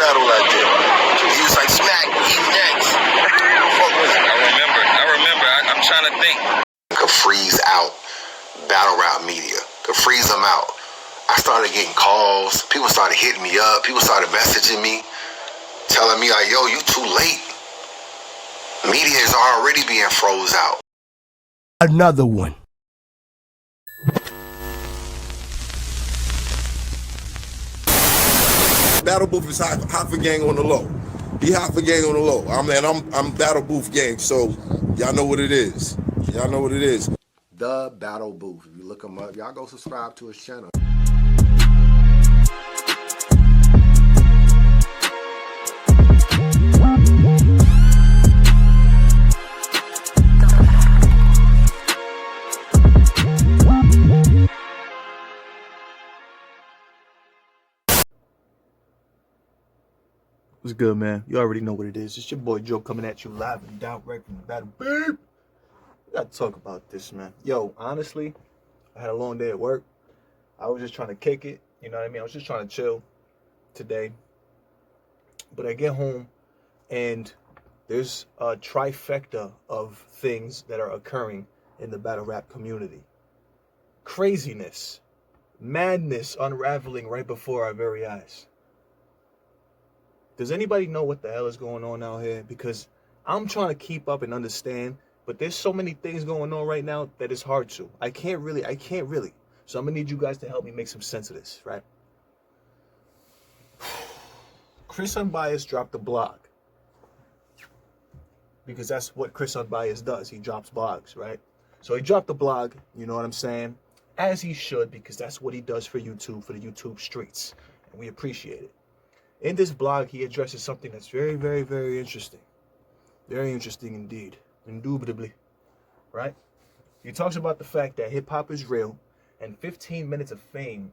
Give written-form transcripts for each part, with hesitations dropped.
battle that day. He was like, Smack, he's next. What was it? I remember. I'm trying to think. Could freeze out battle rap media. Could freeze them out. I started getting calls. People started hitting me up. People started messaging me, telling me like, yo, you too late. Media is already being froze out. Another one. Battle Booth is hot for gang on the low. He hot for gang on the low. I'm Battle Booth gang, so y'all know what it is. Y'all know what it is. The Battle Booth. If you look him up, y'all go subscribe to his channel. What's good, man? You already know what it is. It's your boy Joe coming at you live and direct from the battle. Beep! We gotta talk about this, man. Yo, honestly, I had a long day at work. I was just trying to kick it. You know what I mean? I was just trying to chill today. But I get home and there's a trifecta of things that are occurring in the battle rap community. Craziness, madness unraveling right before our very eyes. Does anybody know what the hell is going on out here? Because I'm trying to keep up and understand, but there's so many things going on right now that it's hard to. I can't really. So I'm gonna need you guys to help me make some sense of this, right? Chris Unbiased dropped a blog. Because that's what Chris Unbiased does. He drops blogs, right? So he dropped the blog, you know what I'm saying? As he should, because that's what he does for YouTube, for the YouTube streets. And we appreciate it. In this blog, he addresses something that's very, very, very interesting. Very interesting indeed. Indubitably. Right? He talks about the fact that hip-hop is real and 15 minutes of fame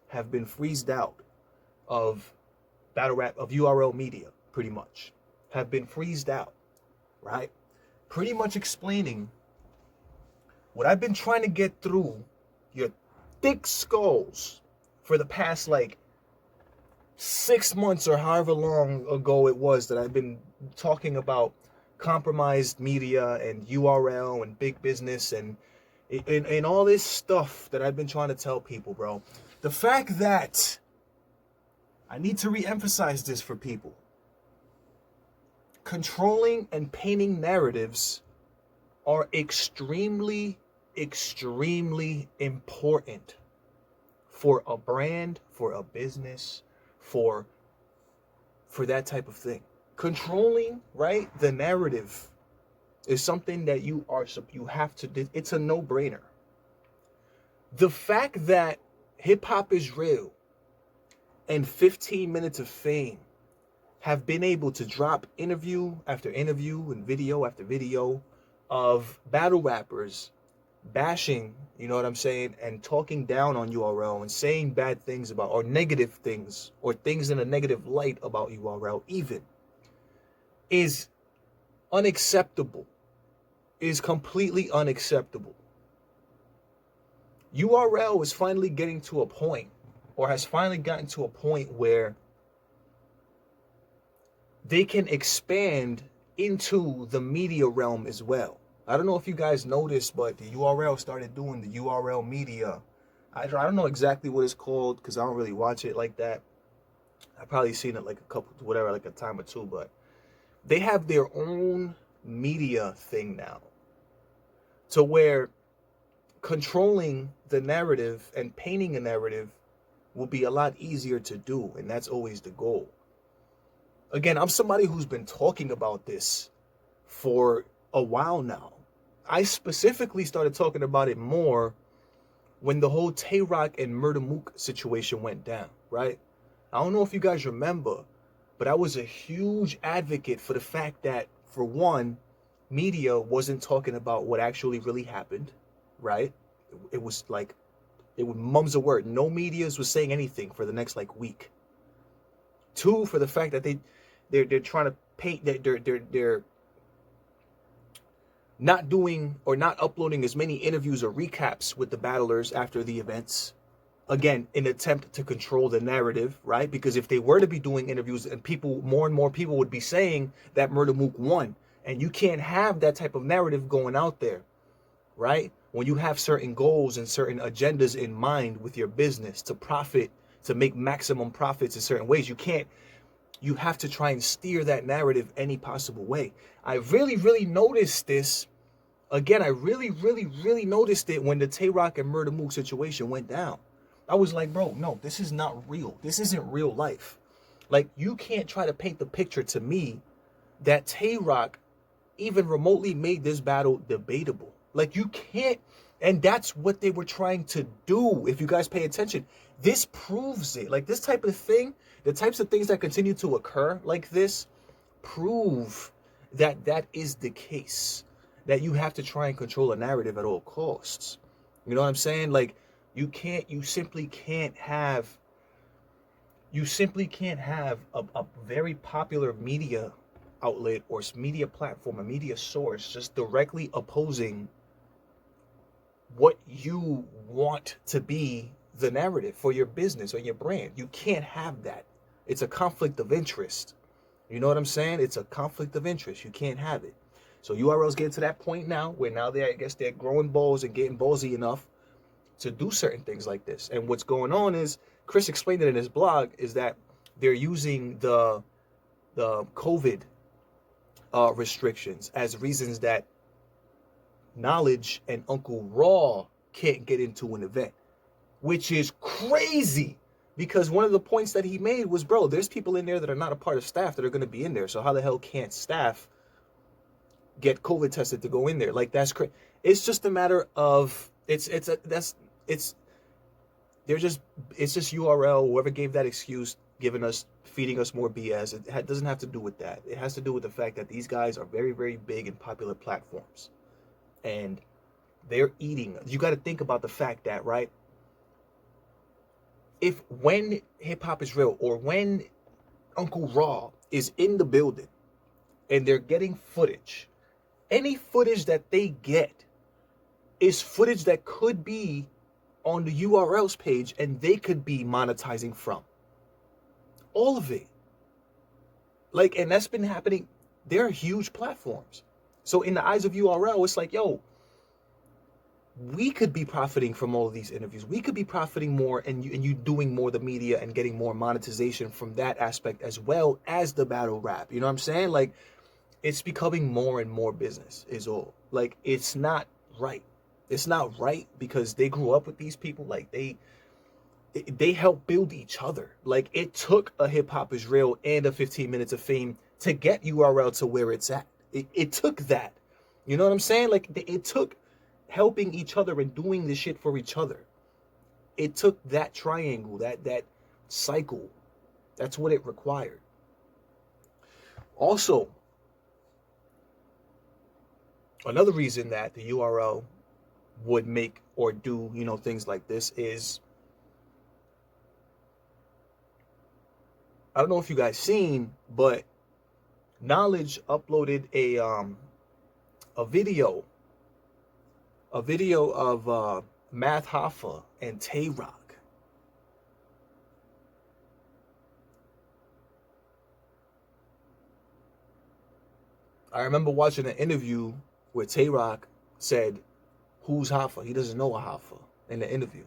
have been freezed out of battle rap, of URL media, pretty much. Have been freezed out. Right? Pretty much explaining what I've been trying to get through your thick skulls for the past, 6 months or however long ago it was that I've been talking about compromised media and URL and big business and all this stuff that I've been trying to tell people, bro. The fact that I need to re-emphasize this for people. Controlling and painting narratives are extremely, extremely important for a brand, for a business, for that type of thing. Controlling, right, the narrative is something that you have to do. It's a no-brainer. The fact that hip-hop is real and 15 minutes of fame have been able to drop interview after interview and video after video of battle rappers bashing, you know what I'm saying, and talking down on URL and saying bad things about, or negative things, or things in a negative light about URL even, is unacceptable, is completely unacceptable. URL is finally getting to a point, or has finally gotten to a point where they can expand into the media realm as well. I don't know if you guys noticed, but the URL started doing the URL media. I don't know exactly what it's called because I don't really watch it like that. I've probably seen it a time or two, but they have their own media thing now to where controlling the narrative and painting a narrative will be a lot easier to do, and that's always the goal. Again, I'm somebody who's been talking about this for a while now. I specifically started talking about it more when the whole Tay Rock and Murda Mook situation went down, right? I don't know if you guys remember, but I was a huge advocate for the fact that, for one, media wasn't talking about what actually really happened, right? It was mum's a word. No medias was saying anything for the next week. Two, for the fact that they're trying to paint that they're not doing or not uploading as many interviews or recaps with the battlers after the events. Again, in an attempt to control the narrative, right? Because if they were to be doing interviews and people, more and more people would be saying that Murder Mook won. And you can't have that type of narrative going out there, right? When you have certain goals and certain agendas in mind with your business to profit, to make maximum profits in certain ways, you have to try and steer that narrative any possible way. I really noticed this. Again, I really noticed it when the Tay Rock and Murder Mook situation went down. I was like, bro, no, this is not real. This isn't real life. Like, you can't try to paint the picture to me that Tay Rock even remotely made this battle debatable. Like, you can't. And that's what they were trying to do. If you guys pay attention, this proves it. Like, this type of thing, the types of things that continue to occur like this prove that that is the case, that you have to try and control a narrative at all costs. You know what I'm saying? Like, you simply can't have a very popular media outlet or media platform, a media source, just directly opposing what you want to be the narrative for your business or your brand. You can't have that. It's a conflict of interest. You know what I'm saying? It's a conflict of interest. You can't have it. So URL's getting to that point now where now I guess they're growing balls and getting ballsy enough to do certain things like this. And what's going on is, Chris explained it in his blog, is that they're using the COVID restrictions as reasons that Knowledge and Uncle Raw can't get into an event, which is crazy, because one of the points that he made was, bro, there's people in there that are not a part of staff that are going to be in there. So how the hell can't staff get COVID tested to go in there? Like, that's crazy. It's just a matter of it's just URL, whoever gave that excuse, feeding us more BS. It doesn't have to do with that. It has to do with the fact that these guys are very, very big and popular platforms. And they're eating. You got to think about the fact that, right, when Hip Hop is Real or when Uncle Raw is in the building and they're getting footage, any footage that they get is footage that could be on the URL's page and they could be monetizing from. All of it. Like, and that's been happening. They're huge platforms. So in the eyes of URL, it's like, yo, we could be profiting from all of these interviews. We could be profiting more and you doing more of the media and getting more monetization from that aspect as well as the battle rap. You know what I'm saying? Like, it's becoming more and more business is all. Like, it's not right. It's not right because they grew up with these people. Like, they help build each other. Like, it took a Hip Hop is Real and a 15 Minutes of Fame to get URL to where it's at. It took that. You know what I'm saying? Like, it took helping each other and doing this shit for each other. It took that triangle, that cycle. That's what it required. Also, another reason that the URL would make or do, things like this is, I don't know if you guys seen, but Knowledge uploaded a video of Math Hoffa and Tay Rock. I remember watching an interview where Tay Rock said, "Who's Hoffa?" He doesn't know a Hoffa in the interview.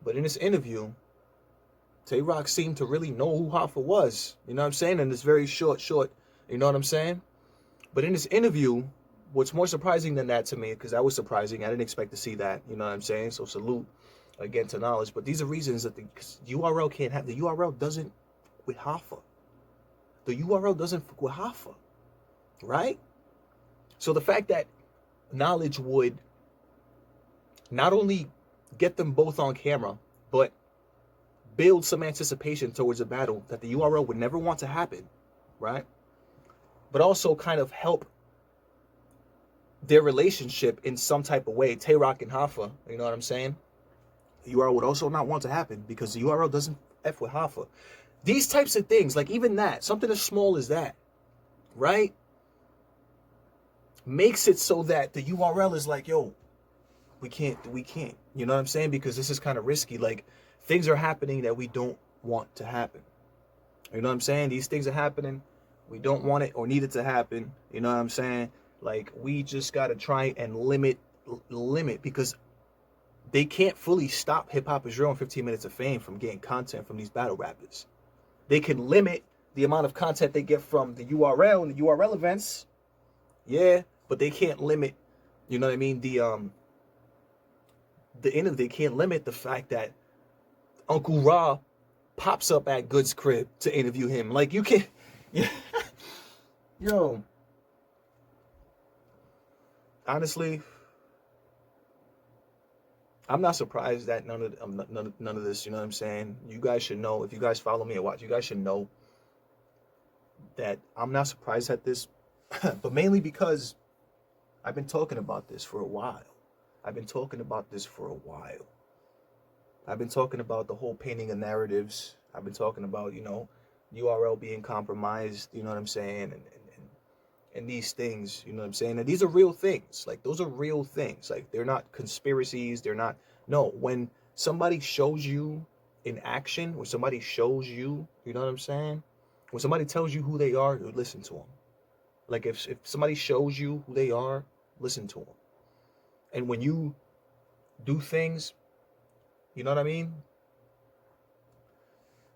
But in this interview, Tay Rock seemed to really know who Hoffa was. You know what I'm saying? And it's very short, you know what I'm saying? But in this interview, what's more surprising than that to me, because that was surprising, I didn't expect to see that, you know what I'm saying? So salute again to Knowledge. But these are reasons that the URL can't have. The URL doesn't with Hoffa. The URL doesn't fuck with Hoffa, right? So the fact that Knowledge would not only get them both on camera, but build some anticipation towards a battle that the URL would never want to happen, right? But also kind of help their relationship in some type of way, Tay Rock and Hoffa, you know what I'm saying? The URL would also not want to happen because the URL doesn't F with Hoffa. These types of things, like even that, something as small as that, right? Makes it so that the URL is like, yo, we can't, you know what I'm saying? Because this is kind of risky. Like, things are happening that we don't want to happen. You know what I'm saying? These things are happening. We don't want it or need it to happen. You know what I'm saying? Like, we just got to try and limit, because they can't fully stop Hip Hop Is Real and 15 Minutes of Fame from getting content from these battle rappers. They can limit the amount of content they get from the URL and the URL events. Yeah, but they can't limit, you know what I mean? They can't limit the fact that Uncle Ra pops up at Good's crib to interview him. Like, you can't, yeah. Yo, honestly, I'm not surprised that none of this, you know what I'm saying? You guys should know, if you guys follow me and watch, you guys should know that I'm not surprised at this, but mainly because I've been talking about this for a while. I've been talking about the whole painting of narratives. I've been talking about, you know, URL being compromised, you know what I'm saying? And these things, you know what I'm saying? And these are real things. Like, those are real things. Like, they're not conspiracies. They're not, no, when somebody shows you in action, when somebody shows you, you know what I'm saying? When somebody tells you who they are, you listen to them. Like, if somebody shows you who they are, listen to them. And when you do things, you know what I mean?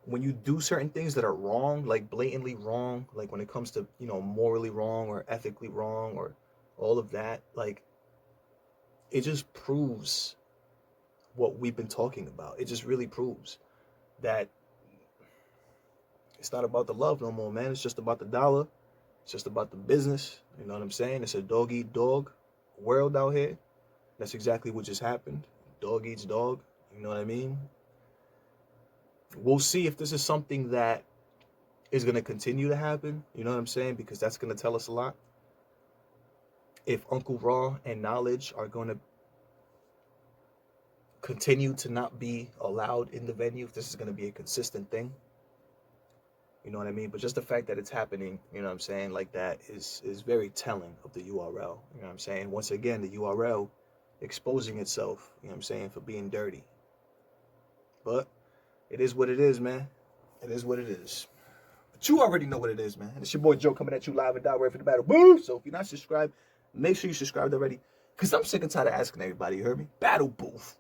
When you do certain things that are wrong, like blatantly wrong, like when it comes to, you know, morally wrong or ethically wrong or all of that, like, it just proves what we've been talking about. It just really proves that it's not about the love no more, man. It's just about the dollar. It's just about the business. You know what I'm saying? It's a dog-eat-dog world out here. That's exactly what just happened. Dog eats dog. You know what I mean? We'll see if this is something that is going to continue to happen. You know what I'm saying? Because that's going to tell us a lot. If Uncle Ra and Knowledge are going to continue to not be allowed in the venue, if this is going to be a consistent thing. You know what I mean? But just the fact that it's happening, you know what I'm saying, like that is very telling of the URL. You know what I'm saying? Once again, the URL exposing itself, you know what I'm saying, for being dirty. But it is what it is, man. It is what it is. But you already know what it is, man. It's your boy Joe coming at you live and direct for the Battle Booth. So if you're not subscribed, make sure you subscribe already. Because I'm sick and tired of asking everybody, you heard me? Battle Booth.